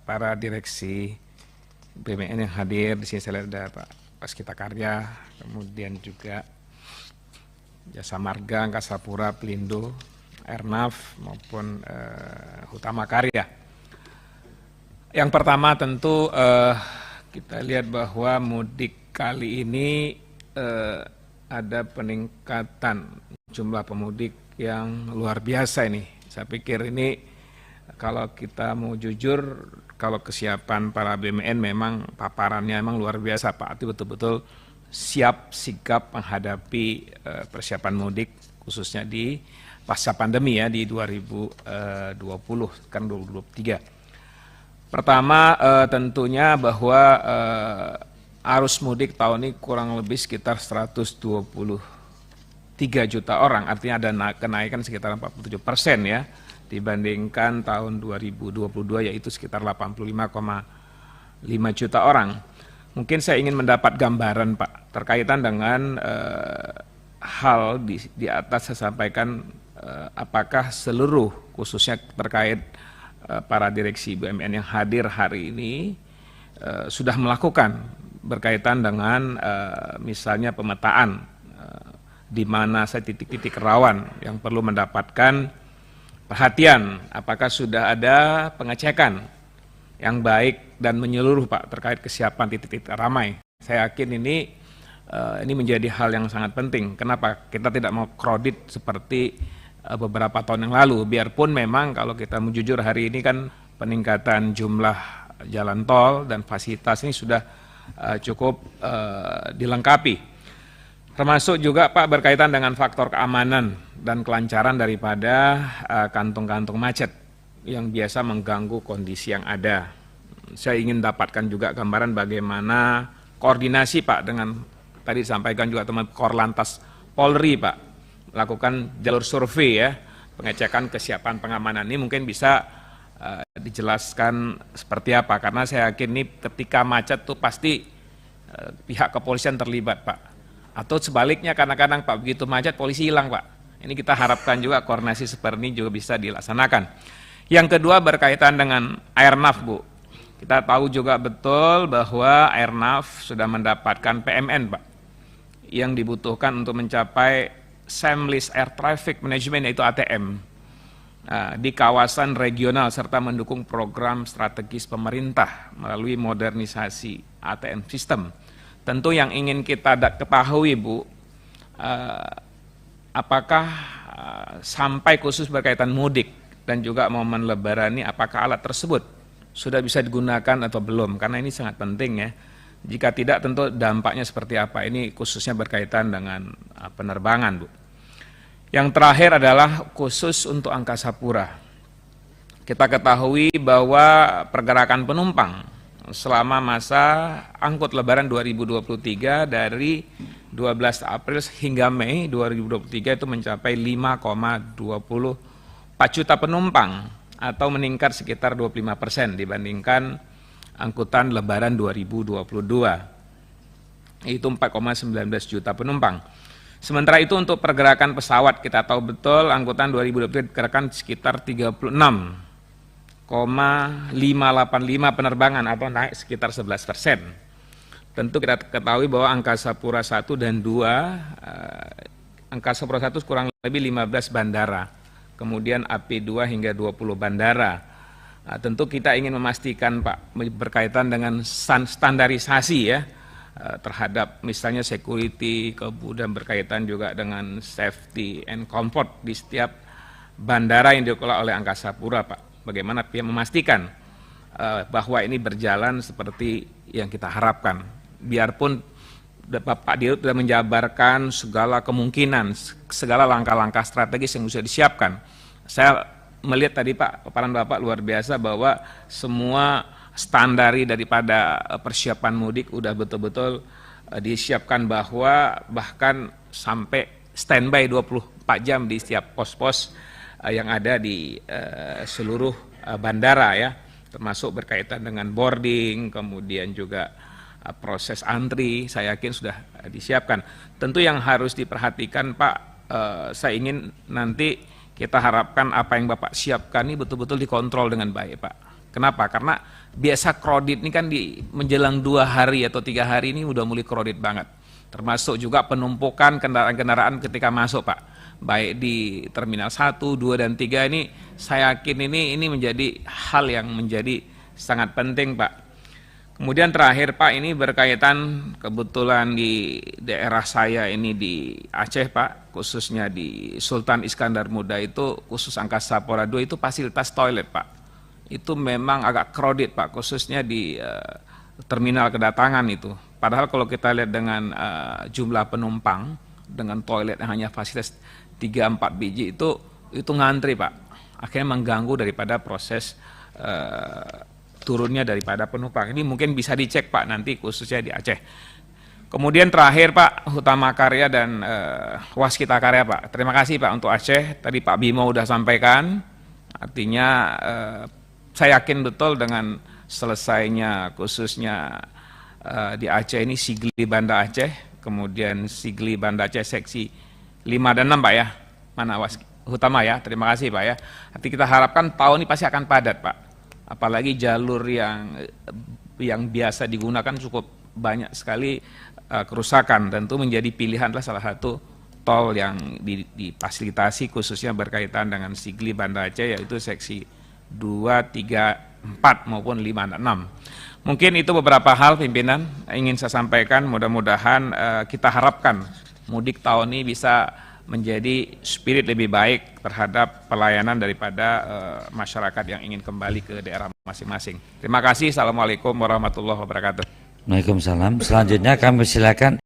para direksi BUMN yang hadir. Di sini saya lihat ada Pak Waskita Karya, kemudian juga Jasa Marga, Angkasa Pura, Pelindo, Airnav maupun Hutama Karya. Yang pertama tentu kita lihat bahwa mudik kali ini ada peningkatan jumlah pemudik yang luar biasa ini. Saya pikir ini kalau kita mau jujur, kalau kesiapan para BUMN memang paparannya memang luar biasa Pak. Itu betul-betul siap sigap menghadapi persiapan mudik khususnya di pasca pandemi ya di 2020 kan 2023. Pertama tentunya bahwa arus mudik tahun ini kurang lebih sekitar 123 juta orang, artinya ada kenaikan sekitar 47% ya dibandingkan tahun 2022 yaitu sekitar 85,5 juta orang. Mungkin saya ingin mendapat gambaran Pak terkaitan dengan hal di atas saya sampaikan apakah seluruh khususnya terkait para direksi BUMN yang hadir hari ini sudah melakukan berkaitan dengan misalnya pemetaan di mana saya titik-titik rawan yang perlu mendapatkan perhatian, apakah sudah ada pengecekan yang baik dan menyeluruh Pak terkait kesiapan titik-titik ramai. Saya yakin ini menjadi hal yang sangat penting. Kenapa? Kita tidak mau crowded seperti beberapa tahun yang lalu, biarpun memang kalau kita mau jujur hari ini kan peningkatan jumlah jalan tol dan fasilitas ini sudah cukup dilengkapi. Termasuk juga Pak berkaitan dengan faktor keamanan dan kelancaran daripada kantung-kantung macet yang biasa mengganggu kondisi yang ada. Saya ingin dapatkan juga gambaran bagaimana koordinasi Pak dengan tadi disampaikan juga teman Korlantas Polri Pak melakukan jalur survei ya pengecekan kesiapan pengamanan ini mungkin bisa dijelaskan seperti apa karena saya yakin ini ketika macet tuh pasti pihak kepolisian terlibat Pak. Atau sebaliknya kadang-kadang Pak begitu macet polisi hilang Pak. Ini kita harapkan juga koordinasi seperti ini juga bisa dilaksanakan. Yang kedua berkaitan dengan Airnav Bu. Kita tahu juga betul bahwa Airnav sudah mendapatkan PMN Pak. Yang dibutuhkan untuk mencapai Seamless Air Traffic Management yaitu ATM. Di kawasan regional serta mendukung program strategis pemerintah melalui modernisasi ATM sistem. Tentu yang ingin kita ketahui Bu, apakah sampai khusus berkaitan mudik dan juga momen lebaran ini apakah alat tersebut sudah bisa digunakan atau belum, karena ini sangat penting ya. Jika tidak tentu dampaknya seperti apa, ini khususnya berkaitan dengan penerbangan Bu. Yang terakhir adalah khusus untuk Angkasa Pura. Kita ketahui bahwa pergerakan penumpang selama masa angkut lebaran 2023 dari 12 April hingga Mei 2023 itu mencapai 5,24 juta penumpang atau meningkat sekitar 25% dibandingkan angkutan lebaran 2022. Itu 4,19 juta penumpang. Sementara itu untuk pergerakan pesawat kita tahu betul angkutan 2023 diperkirakan sekitar 36,585 penerbangan atau naik sekitar 11%. Tentu kita ketahui bahwa Angkasa Pura 1 dan 2, Angkasa Pura 1 kurang lebih 15 bandara, kemudian AP2 hingga 20 bandara. Tentu kita ingin memastikan Pak berkaitan dengan standarisasi ya terhadap misalnya security, kemudian berkaitan juga dengan safety and comfort di setiap bandara yang dikelola oleh Angkasa Pura Pak. Bagaimana pihak memastikan bahwa ini berjalan seperti yang kita harapkan. Biarpun Pak Dirut sudah menjabarkan segala kemungkinan, segala langkah-langkah strategis yang bisa disiapkan. Saya melihat tadi Pak, paparan Bapak luar biasa bahwa semua standari daripada persiapan mudik udah betul-betul disiapkan bahwa bahkan sampai standby 24 jam di setiap pos-pos yang ada di seluruh bandara ya, termasuk berkaitan dengan boarding, kemudian juga proses antri, saya yakin sudah disiapkan. Tentu yang harus diperhatikan Pak, saya ingin nanti kita harapkan apa yang Bapak siapkan ini betul-betul dikontrol dengan baik Pak. Kenapa? Karena biasa kredit ini kan di menjelang 2 hari atau 3 hari ini udah mulai kredit banget. Termasuk juga penumpukan kendaraan-kendaraan ketika masuk, Pak. Baik di Terminal 1, 2, dan 3 ini, saya yakin ini menjadi hal yang menjadi sangat penting, Pak. Kemudian terakhir, Pak, ini berkaitan kebetulan di daerah saya ini di Aceh, Pak, khususnya di Sultan Iskandar Muda itu, khusus Angkasa Pura II itu fasilitas toilet, Pak. Itu memang agak crowded, Pak, khususnya di terminal kedatangan itu. Padahal kalau kita lihat dengan jumlah penumpang, dengan toilet yang hanya fasilitas 3-4 biji itu ngantri, Pak. Akhirnya mengganggu daripada proses turunnya daripada penumpang. Ini mungkin bisa dicek, Pak, nanti khususnya di Aceh. Kemudian terakhir, Pak, Hutama Karya dan Waskita Karya, Pak. Terima kasih, Pak, untuk Aceh. Tadi Pak Bimo sudah sampaikan, artinya saya yakin betul dengan selesainya khususnya di Aceh ini Sigli Banda Aceh, kemudian Sigli Banda Aceh seksi 5 dan 6, Pak ya. Mana Hutama ya, terima kasih, Pak ya. Nanti kita harapkan tahun ini pasti akan padat, Pak. Apalagi jalur yang biasa digunakan cukup banyak sekali kerusakan, tentu menjadi pilihan salah satu tol yang difasilitasi khususnya berkaitan dengan Sigli Banda Aceh, yaitu seksi 2, 3, 4 maupun 5 dan 6. Mungkin itu beberapa hal pimpinan ingin saya sampaikan. Mudah-mudahan kita harapkan mudik tahun ini bisa menjadi spirit lebih baik terhadap pelayanan daripada masyarakat yang ingin kembali ke daerah masing-masing. Terima kasih. Assalamualaikum warahmatullahi wabarakatuh. Waalaikumsalam. Selanjutnya kami silakan